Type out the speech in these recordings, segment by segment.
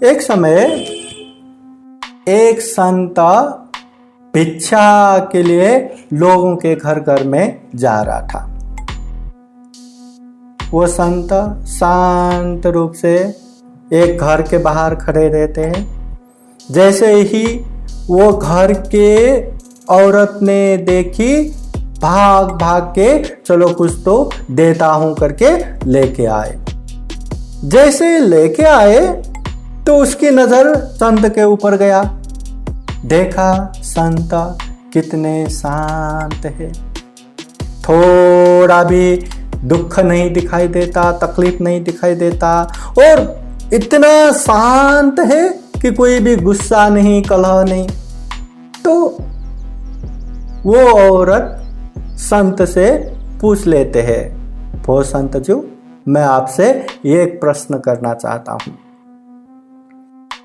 एक समय एक संत भिक्षा के लिए लोगों के घर घर में जा रहा था। वो संत शांत रूप से एक घर के बाहर खड़े रहते हैं। जैसे ही वो घर के औरत ने देखी, भाग भाग के चलो कुछ तो देता हूं करके लेके आए। जैसे लेके आए तो उसकी नजर संत के ऊपर गया। देखा संत कितने शांत है, थोड़ा भी दुख नहीं दिखाई देता, तकलीफ नहीं दिखाई देता, और इतना शांत है कि कोई भी गुस्सा नहीं, कलह नहीं। तो वो औरत संत से पूछ लेते हैं, वो संत जी, मैं आपसे एक प्रश्न करना चाहता हूं।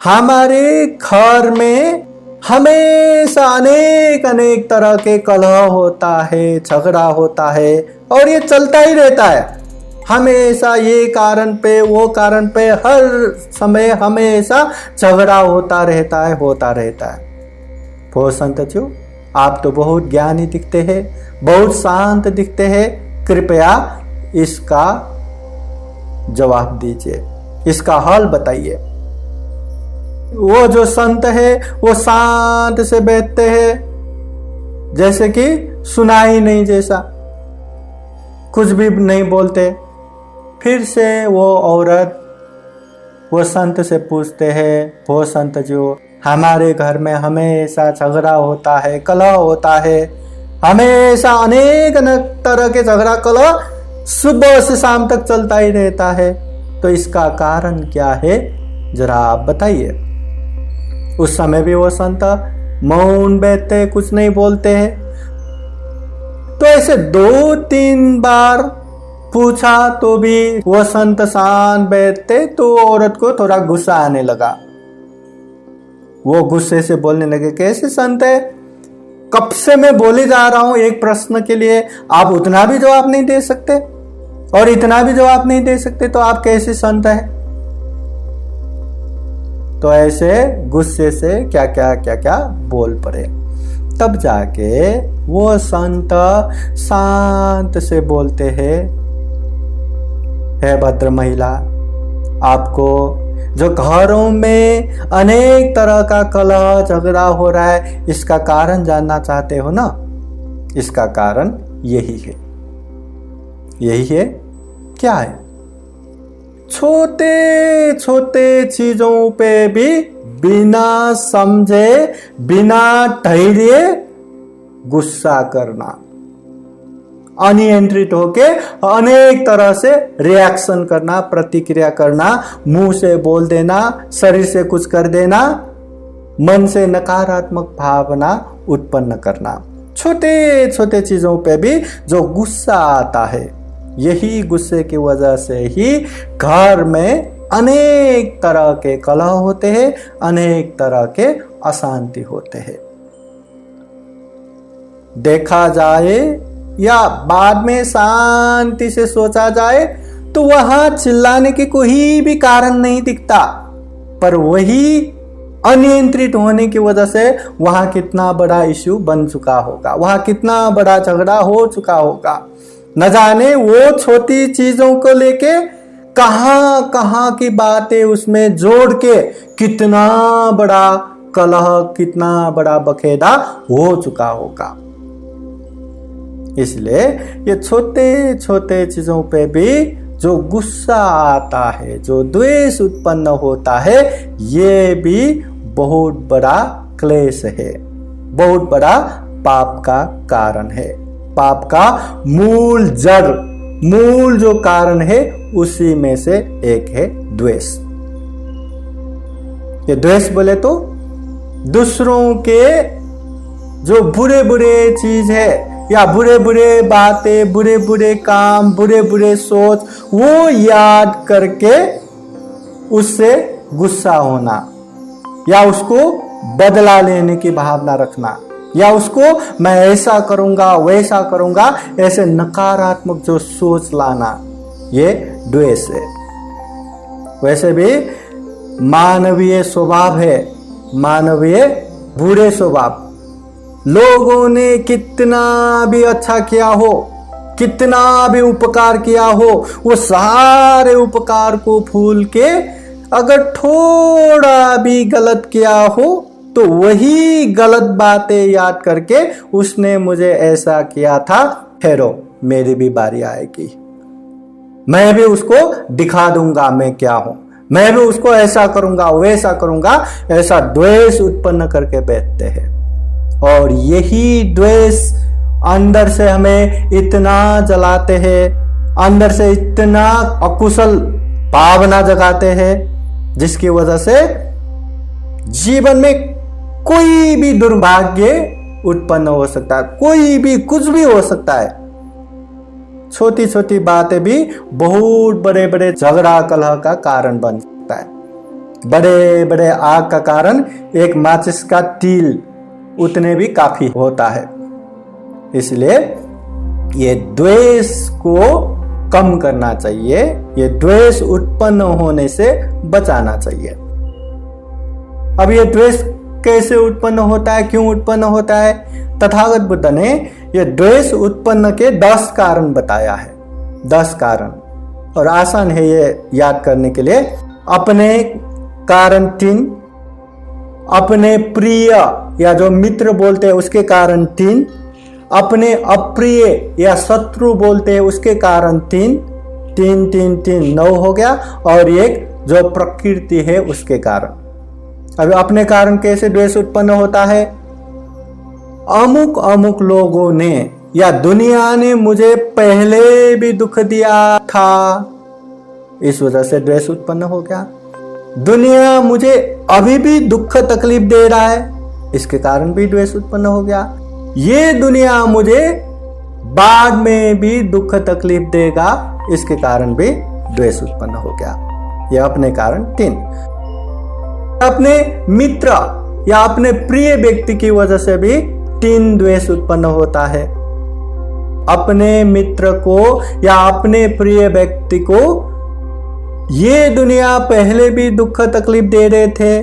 हमारे घर में हमेशा अनेक अनेक तरह के कलह होता है, झगड़ा होता है, और ये चलता ही रहता है। हमेशा ये कारण पे वो कारण पे हर समय हमेशा झगड़ा होता रहता है। वो संत जी, आप तो बहुत ज्ञानी दिखते हैं, बहुत शांत दिखते हैं, कृपया इसका जवाब दीजिए, इसका हल बताइए। वो जो संत है वो शांत से बैठते हैं, जैसे कि सुना ही नहीं जैसा, कुछ भी नहीं बोलते। फिर से वो औरत वो संत से पूछते हैं, वो संत जो, हमारे घर में हमेशा झगड़ा होता है, कलह होता है, हमेशा अनेक अनेक तरह के झगड़ा कलह सुबह से शाम तक चलता ही रहता है, तो इसका कारण क्या है, जरा आप बताइए। उस समय भी वो संत मौन बैठते, कुछ नहीं बोलते हैं। तो ऐसे 2-3 बार पूछा तो भी वो संत शांत बैठते, तो औरत को थोड़ा गुस्सा आने लगा। वो गुस्से से बोलने लगे, कैसे संत है, कब से मैं बोले जा रहा हूं एक प्रश्न के लिए, आप उतना भी जवाब नहीं दे सकते और इतना भी जवाब नहीं दे सकते, तो आप कैसे संत है। तो ऐसे गुस्से से क्या क्या बोल पड़े। तब जाके वो संत शांत से बोलते हैं, हे भद्र महिला, आपको जो घरों में अनेक तरह का कलह झगड़ा हो रहा है, इसका कारण जानना चाहते हो ना। इसका कारण यही है। क्या है? छोटे छोटे चीजों पे भी बिना समझे, बिना धैर्य गुस्सा करना, अनियंत्रित होके अनेक तरह से रिएक्शन करना, प्रतिक्रिया करना, मुंह से बोल देना, शरीर से कुछ कर देना, मन से नकारात्मक भावना उत्पन्न करना। छोटे छोटे चीजों पे भी जो गुस्सा आता है, यही गुस्से की वजह से ही घर में अनेक तरह के कलह होते हैं, अनेक तरह के अशांति होते हैं। देखा जाए या बाद में शांति से सोचा जाए तो वहां चिल्लाने की कोई भी कारण नहीं दिखता, पर वही अनियंत्रित होने की वजह से वहां कितना बड़ा इश्यू बन चुका होगा, वहां कितना बड़ा झगड़ा हो चुका होगा। न जाने वो छोटी चीजों को लेके कहां कहां की बातें उसमें जोड़ के कितना बड़ा कलह, कितना बड़ा बखेड़ा हो चुका होगा। इसलिए ये छोटे छोटे चीजों पे भी जो गुस्सा आता है, जो द्वेष उत्पन्न होता है, ये भी बहुत बड़ा क्लेश है, बहुत बड़ा पाप का कारण है। पाप का मूल जड़, मूल जो कारण है, उसी में से एक है द्वेष। ये द्वेष बोले तो दूसरों के जो बुरे बुरे चीज है या बुरे बुरे बातें, बुरे बुरे काम, बुरे बुरे सोच, वो याद करके उससे गुस्सा होना या उसको बदला लेने की भावना रखना, या उसको मैं ऐसा करूंगा वैसा करूंगा, ऐसे नकारात्मक जो सोच लाना, ये द्वेष है। वैसे भी मानवीय स्वभाव है, मानवीय बुरे स्वभाव। लोगों ने कितना भी अच्छा किया हो, कितना भी उपकार किया हो, वो सारे उपकार को भूल के अगर थोड़ा भी गलत किया हो तो वही गलत बातें याद करके उसने मुझे ऐसा किया था, ठहरो मेरी भी बारी आएगी, मैं भी उसको दिखा दूंगा मैं क्या हूं, मैं भी उसको ऐसा करूंगा वैसा करूंगा, ऐसा द्वेष उत्पन्न करके बैठते हैं। और यही द्वेष अंदर से हमें इतना जलाते हैं, अंदर से इतना अकुशल भावना जगाते हैं, जिसकी वजह से जीवन में कोई भी दुर्भाग्य उत्पन्न हो सकता है, कोई भी कुछ भी हो सकता है। छोटी छोटी बातें भी बहुत बड़े बड़े झगड़ा कलह का कारण बन सकता है। बड़े बड़े आग का कारण एक माचिस का तिल उतने भी काफी होता है। इसलिए ये द्वेष को कम करना चाहिए, ये द्वेष उत्पन्न होने से बचाना चाहिए। अब ये द्वेष कैसे उत्पन्न होता है, क्यों उत्पन्न होता है? तथागत बुद्ध ने ये द्वेष उत्पन्न के 10 कारण बताया है, 10 कारण, और आसान है ये याद करने के लिए। अपने कारण 3, अपने प्रिय या जो मित्र बोलते हैं उसके कारण 3, अपने अप्रिय या शत्रु बोलते हैं उसके कारण 3, 3 3 3 9 हो गया, और एक जो प्रकृति है उसके कारण। अब अपने कारण कैसे द्वेष उत्पन्न होता है? अमुक अमुक लोगों ने या दुनिया ने मुझे पहले भी दुख दिया था, इस वजह से द्वेष उत्पन्न हो गया। दुनिया मुझे अभी भी दुख तकलीफ दे रहा है, इसके कारण भी द्वेष उत्पन्न हो गया। ये दुनिया मुझे बाद में भी दुख तकलीफ देगा, इसके कारण भी द्वेष उत्पन्न हो गया। यह अपने कारण 3। अपने मित्र या अपने प्रिय व्यक्ति की वजह से भी 3 द्वेष उत्पन्न होता है। अपने मित्र को या अपने प्रिय व्यक्ति को ये दुनिया पहले भी दुख तकलीफ दे रहे थे,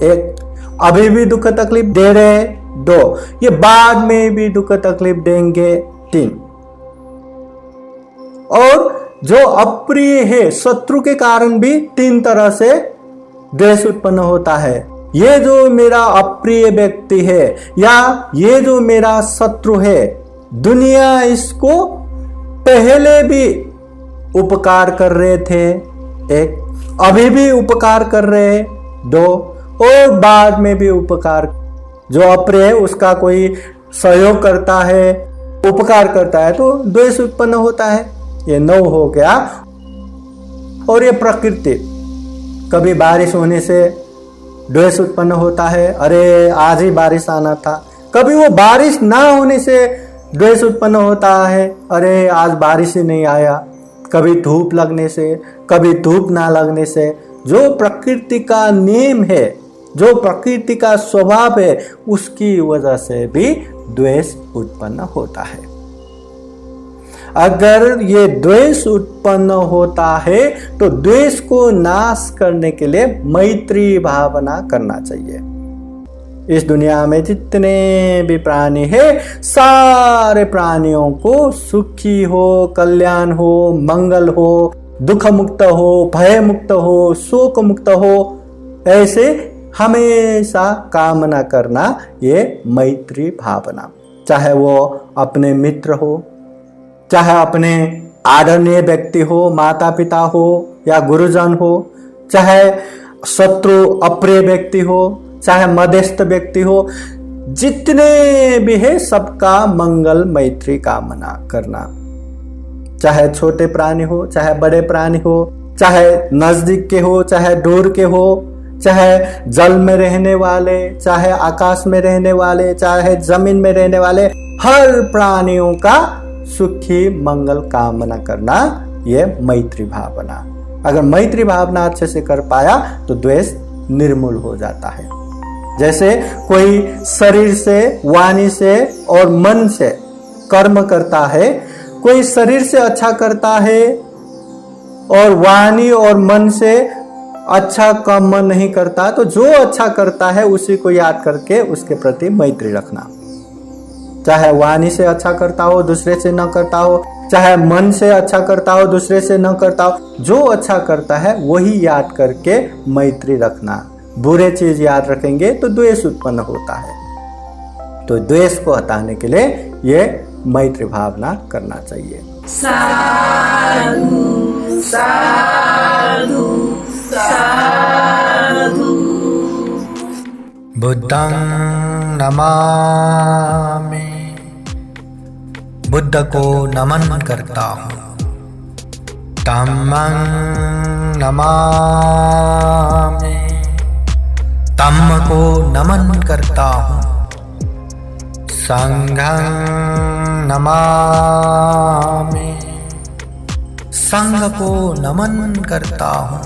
1, अभी भी दुख तकलीफ दे रहे हैं, 2, ये बाद में भी दुख तकलीफ देंगे, 3। और जो अप्रिय है, शत्रु के कारण भी 3 तरह से द्वेष उत्पन्न होता है। ये जो मेरा अप्रिय व्यक्ति है या ये जो मेरा शत्रु है, दुनिया इसको पहले भी उपकार कर रहे थे, 1, अभी भी उपकार कर रहे हैं, 2, और बाद में भी उपकार। जो अप्रिय है उसका कोई सहयोग करता है, उपकार करता है, तो द्वेष उत्पन्न होता है। ये 9 हो गया। और ये प्रकृति, कभी बारिश होने से द्वेष उत्पन्न होता है, अरे आज ही बारिश आना था। कभी वो बारिश ना होने से द्वेष उत्पन्न होता है, अरे आज बारिश ही नहीं आया। कभी धूप लगने से, कभी धूप ना लगने से। जो प्रकृति का नियम है, जो प्रकृति का स्वभाव है, उसकी वजह से भी द्वेष उत्पन्न होता है। अगर ये द्वेष उत्पन्न होता है तो द्वेष को नाश करने के लिए मैत्री भावना करना चाहिए। इस दुनिया में जितने भी प्राणी हैं, सारे प्राणियों को सुखी हो, कल्याण हो, मंगल हो, दुख मुक्त हो, भय मुक्त हो, शोक मुक्त हो, ऐसे हमेशा कामना करना, ये मैत्री भावना। चाहे वो अपने मित्र हो, चाहे अपने आदरणीय व्यक्ति हो, माता पिता हो या गुरुजन हो, चाहे शत्रु अप्रिय व्यक्ति हो, चाहे मध्यस्थ व्यक्ति हो, जितने भी है सबका मंगल मैत्री कामना करना। चाहे छोटे प्राणी हो, चाहे बड़े प्राणी हो, चाहे नजदीक के हो, चाहे दूर के हो, चाहे जल में रहने वाले, चाहे आकाश में रहने वाले, चाहे जमीन में रहने वाले, हर प्राणियों का सुखी मंगल कामना करना, ये मैत्री भावना। अगर मैत्री भावना अच्छे से कर पाया तो द्वेष निर्मूल हो जाता है। जैसे कोई शरीर से, वाणी से और मन से कर्म करता है, कोई शरीर से अच्छा करता है और वाणी और मन से अच्छा का मन नहीं करता, तो जो अच्छा करता है उसी को याद करके उसके प्रति मैत्री रखना। चाहे वाणी से अच्छा करता हो दूसरे से न करता हो, चाहे मन से अच्छा करता हो दूसरे से न करता हो, जो अच्छा करता है वही याद करके मैत्री रखना। बुरे चीज याद रखेंगे तो द्वेष उत्पन्न होता है, तो द्वेष को हटाने के लिए ये मैत्री भावना करना चाहिए। साधु साधु साधु। बुद्धं नमामि, बुद्ध को नमन करता हूँ। धम्मं नमामि, धम्म को नमन करता हूँ। संघं नमामि, संघ को नमन करता हूँ।